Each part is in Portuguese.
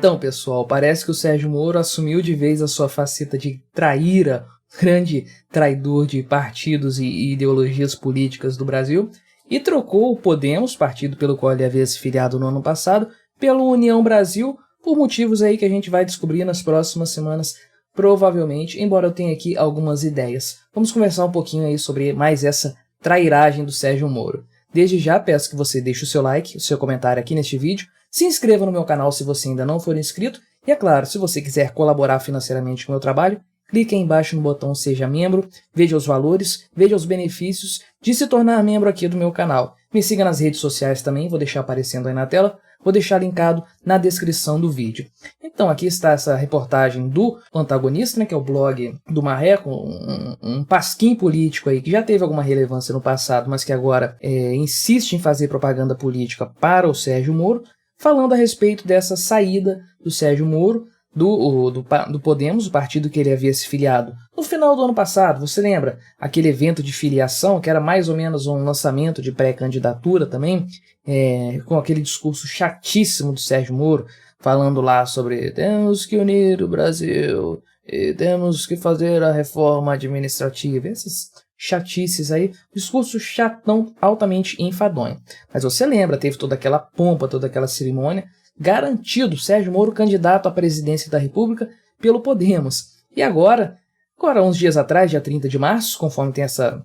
Então, pessoal, parece que o Sérgio Moro assumiu de vez a sua faceta de traíra, grande traidor de partidos e ideologias políticas do Brasil, e trocou o Podemos, partido pelo qual ele havia se filiado no ano passado, pelo União Brasil, por motivos aí que a gente vai descobrir nas próximas semanas, provavelmente, embora eu tenha aqui algumas ideias. Vamos conversar um pouquinho aí sobre mais essa trairagem do Sérgio Moro. Desde já peço que você deixe o seu like, o seu comentário aqui neste vídeo, se inscreva no meu canal se você ainda não for inscrito, e é claro, se você quiser colaborar financeiramente com o meu trabalho, clique aí embaixo no botão Seja Membro, veja os valores, veja os benefícios de se tornar membro aqui do meu canal. Me siga nas redes sociais também, vou deixar aparecendo aí na tela, vou deixar linkado na descrição do vídeo. Então aqui está essa reportagem do Antagonista, né, que é o blog do Marreco, um pasquim político aí que já teve alguma relevância no passado, mas que agora insiste em fazer propaganda política para o Sérgio Moro, falando a respeito dessa saída do Sérgio Moro do Podemos, o partido que ele havia se filiado no final do ano passado. Você lembra? Aquele evento de filiação, que era mais ou menos um lançamento de pré-candidatura também, com aquele discurso chatíssimo do Sérgio Moro, falando lá sobre temos que unir o Brasil, e temos que fazer a reforma administrativa, essas chatices aí, discurso chatão, altamente enfadonho. Mas você lembra, teve toda aquela pompa, toda aquela cerimônia, garantido Sérgio Moro candidato à presidência da República pelo Podemos. E agora, uns dias atrás, dia 30 de março, conforme tem essa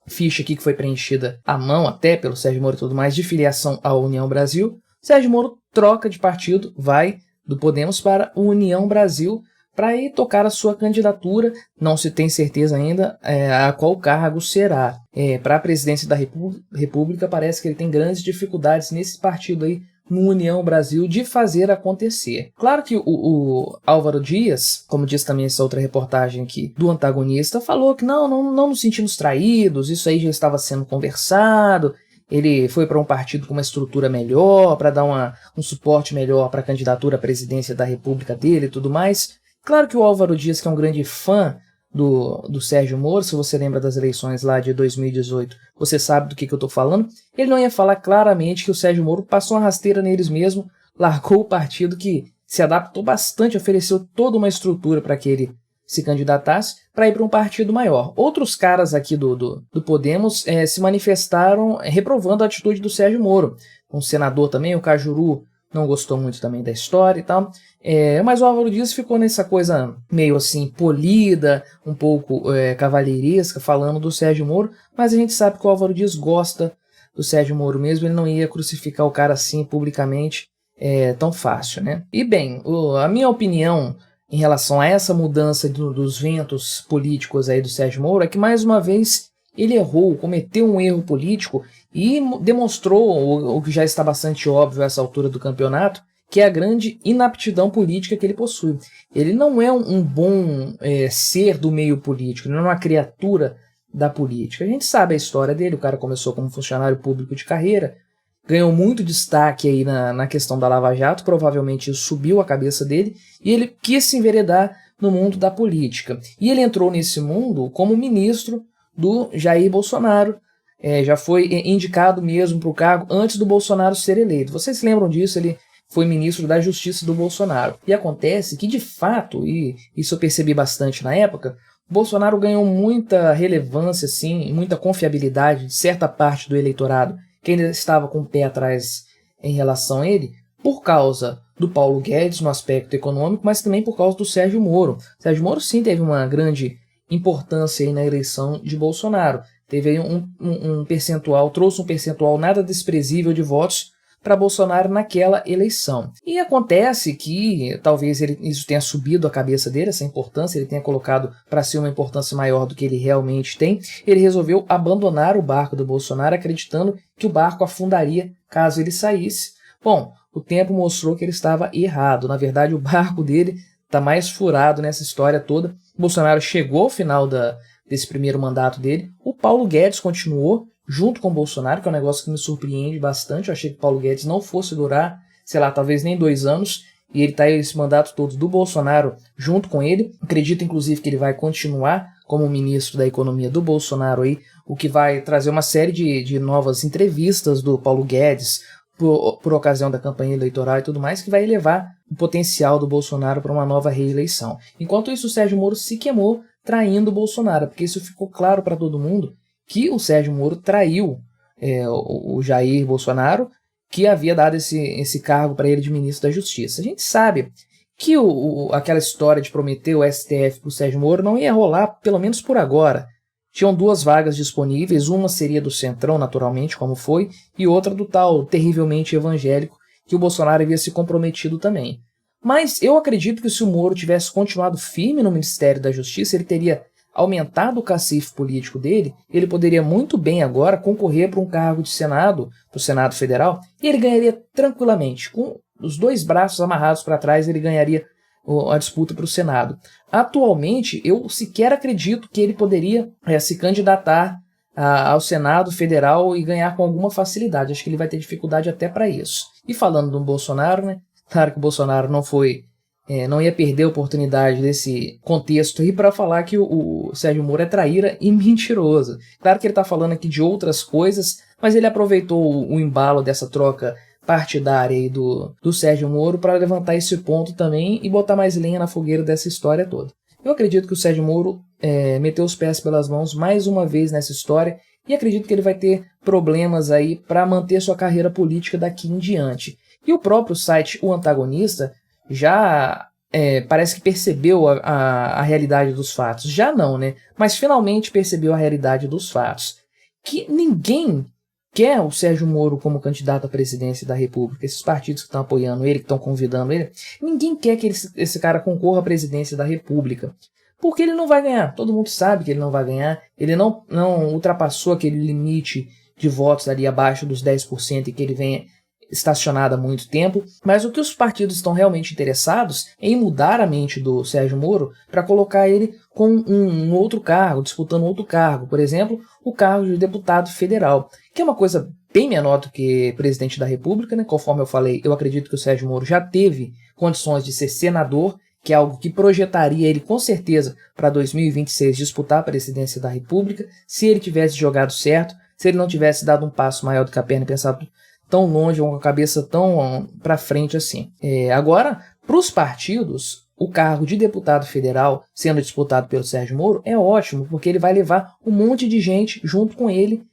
ficha aqui que foi preenchida à mão até pelo Sérgio Moro e tudo mais, de filiação à União Brasil, Sérgio Moro troca de partido, vai do Podemos para a União Brasil, para ir tocar a sua candidatura, não se tem certeza ainda a qual cargo será. Para a presidência da República, parece que ele tem grandes dificuldades nesse partido aí, no União Brasil, de fazer acontecer. Claro que o Álvaro Dias, como diz também essa outra reportagem aqui do Antagonista, falou que não nos sentimos traídos, isso aí já estava sendo conversado, ele foi para um partido com uma estrutura melhor, para dar um suporte melhor para a candidatura à presidência da República dele e tudo mais. Claro que o Álvaro Dias, que é um grande fã do Sérgio Moro, se você lembra das eleições lá de 2018, você sabe do que eu estou falando, ele não ia falar claramente que o Sérgio Moro passou uma rasteira neles mesmo, largou o partido que se adaptou bastante, ofereceu toda uma estrutura para que ele se candidatasse, para ir para um partido maior. Outros caras aqui do Podemos se manifestaram reprovando a atitude do Sérgio Moro. Um senador também, o Cajuru, não gostou muito também da história e tal, mas o Álvaro Dias ficou nessa coisa meio assim polida, um pouco cavalheiresca, falando do Sérgio Moro, mas a gente sabe que o Álvaro Dias gosta do Sérgio Moro mesmo, ele não ia crucificar o cara assim publicamente tão fácil, né? E bem, a minha opinião em relação a essa mudança dos ventos políticos aí do Sérgio Moro é que mais uma vez ele errou, cometeu um erro político e demonstrou o que já está bastante óbvio a essa altura do campeonato, que é a grande inaptidão política que ele possui. Ele não é um bom ser do meio político, ele não é uma criatura da política. A gente sabe a história dele, o cara começou como funcionário público de carreira, ganhou muito destaque aí na questão da Lava Jato, provavelmente isso subiu a cabeça dele, e ele quis se enveredar no mundo da política. E ele entrou nesse mundo como ministro do Jair Bolsonaro, já foi indicado mesmo para o cargo antes do Bolsonaro ser eleito. Vocês lembram disso? Ele foi ministro da Justiça do Bolsonaro. E acontece que, de fato, e isso eu percebi bastante na época, Bolsonaro ganhou muita relevância, assim, muita confiabilidade de certa parte do eleitorado que ainda estava com o pé atrás em relação a ele, por causa do Paulo Guedes no aspecto econômico, mas também por causa do Sérgio Moro. Sérgio Moro, sim, teve uma grande importância aí na eleição de Bolsonaro. Teve aí um percentual, trouxe um percentual nada desprezível de votos para Bolsonaro naquela eleição. E acontece que talvez isso tenha subido a cabeça dele, essa importância, ele tenha colocado para ser uma importância maior do que ele realmente tem. Ele resolveu abandonar o barco do Bolsonaro, acreditando que o barco afundaria caso ele saísse. Bom, o tempo mostrou que ele estava errado. Na verdade, o barco dele está mais furado nessa história toda. Bolsonaro chegou ao final desse primeiro mandato dele. O Paulo Guedes continuou junto com o Bolsonaro, que é um negócio que me surpreende bastante. Eu achei que o Paulo Guedes não fosse durar, sei lá, talvez nem 2 anos. E ele está aí esse mandato todo do Bolsonaro junto com ele. Acredito, inclusive, que ele vai continuar como ministro da Economia do Bolsonaro aí, o que vai trazer uma série de novas entrevistas do Paulo Guedes, por ocasião da campanha eleitoral e tudo mais, que vai elevar o potencial do Bolsonaro para uma nova reeleição. Enquanto isso, o Sérgio Moro se queimou traindo o Bolsonaro, porque isso ficou claro para todo mundo que o Sérgio Moro traiu o Jair Bolsonaro, que havia dado esse cargo para ele de ministro da Justiça. A gente sabe que aquela história de prometer o STF para o Sérgio Moro não ia rolar, pelo menos por agora. Tinham 2 vagas disponíveis, uma seria do Centrão, naturalmente, como foi, e outra do tal terrivelmente evangélico, que o Bolsonaro havia se comprometido também. Mas eu acredito que se o Moro tivesse continuado firme no Ministério da Justiça, ele teria aumentado o cacife político dele, ele poderia muito bem agora concorrer para um cargo de Senado, para o Senado Federal, e ele ganharia tranquilamente. Com os 2 braços amarrados para trás, ele ganharia a disputa para o Senado. Atualmente, eu sequer acredito que ele poderia se candidatar ao Senado Federal e ganhar com alguma facilidade. Acho que ele vai ter dificuldade até para isso. E falando do Bolsonaro, né? Claro que o Bolsonaro não ia perder a oportunidade desse contexto aí para falar que o Sérgio Moro é traíra e mentiroso. Claro que ele está falando aqui de outras coisas, mas ele aproveitou o embalo dessa troca partidária aí do Sérgio Moro para levantar esse ponto também e botar mais lenha na fogueira dessa história toda. Eu acredito que o Sérgio Moro meteu os pés pelas mãos mais uma vez nessa história e acredito que ele vai ter problemas aí para manter sua carreira política daqui em diante. E o próprio site O Antagonista já parece que percebeu a realidade dos fatos. Já não, né? Mas finalmente percebeu a realidade dos fatos. Que ninguém quer o Sérgio Moro como candidato à presidência da República. Esses partidos que estão apoiando ele, que estão convidando ele, ninguém quer que esse cara concorra à presidência da República. Porque ele não vai ganhar. Todo mundo sabe que ele não vai ganhar. Ele não ultrapassou aquele limite de votos ali abaixo dos 10% e que ele vem estacionado há muito tempo, mas o que os partidos estão realmente interessados é em mudar a mente do Sérgio Moro para colocar ele com um outro cargo, disputando outro cargo, por exemplo, o cargo de deputado federal, que é uma coisa bem menor do que presidente da República, né? Conforme eu falei, eu acredito que o Sérgio Moro já teve condições de ser senador, que é algo que projetaria ele com certeza para 2026 disputar a presidência da República, se ele tivesse jogado certo, se ele não tivesse dado um passo maior do que a perna e pensado tão longe, com a cabeça tão para frente assim. Agora, para os partidos, o cargo de deputado federal sendo disputado pelo Sérgio Moro é ótimo, porque ele vai levar um monte de gente junto com ele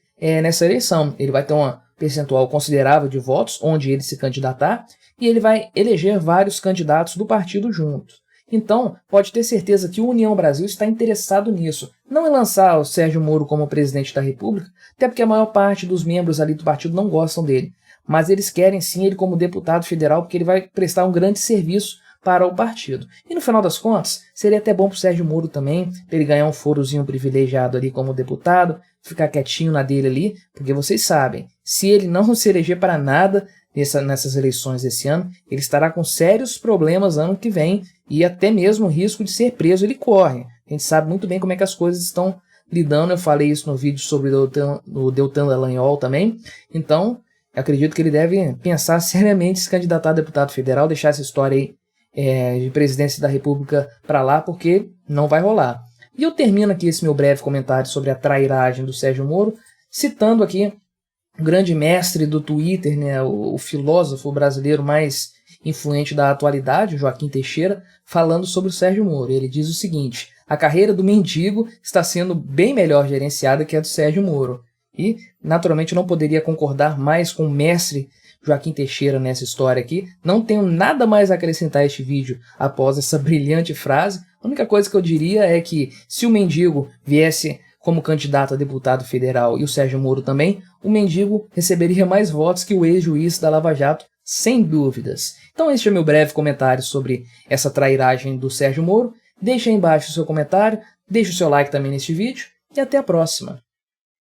nessa eleição. Ele vai ter um percentual considerável de votos, onde ele se candidatar, e ele vai eleger vários candidatos do partido juntos. Então, pode ter certeza que o União Brasil está interessado nisso. Não em lançar o Sérgio Moro como presidente da República, até porque a maior parte dos membros ali do partido não gostam dele. Mas eles querem sim ele como deputado federal, porque ele vai prestar um grande serviço para o partido. E no final das contas, seria até bom para o Sérgio Moro também, para ele ganhar um forozinho privilegiado ali como deputado, ficar quietinho na dele ali, porque vocês sabem, se ele não se eleger para nada nessas eleições desse ano, ele estará com sérios problemas ano que vem e até mesmo o risco de ser preso ele corre. A gente sabe muito bem como é que as coisas estão lidando, eu falei isso no vídeo sobre o Deltan Dallagnol também, então acredito que ele deve pensar seriamente em se candidatar a deputado federal, deixar essa história aí de presidência da República para lá, porque não vai rolar. E eu termino aqui esse meu breve comentário sobre a trairagem do Sérgio Moro, citando aqui o grande mestre do Twitter, né, o filósofo brasileiro mais influente da atualidade, Joaquim Teixeira, falando sobre o Sérgio Moro. Ele diz o seguinte: a carreira do mendigo está sendo bem melhor gerenciada que a do Sérgio Moro. E, naturalmente, eu não poderia concordar mais com o mestre Joaquim Teixeira nessa história aqui. Não tenho nada mais a acrescentar a este vídeo após essa brilhante frase. A única coisa que eu diria é que, se o mendigo viesse como candidato a deputado federal e o Sérgio Moro também, o mendigo receberia mais votos que o ex-juiz da Lava Jato, sem dúvidas. Então este é meu breve comentário sobre essa trairagem do Sérgio Moro. Deixe aí embaixo o seu comentário, deixe o seu like também neste vídeo e até a próxima.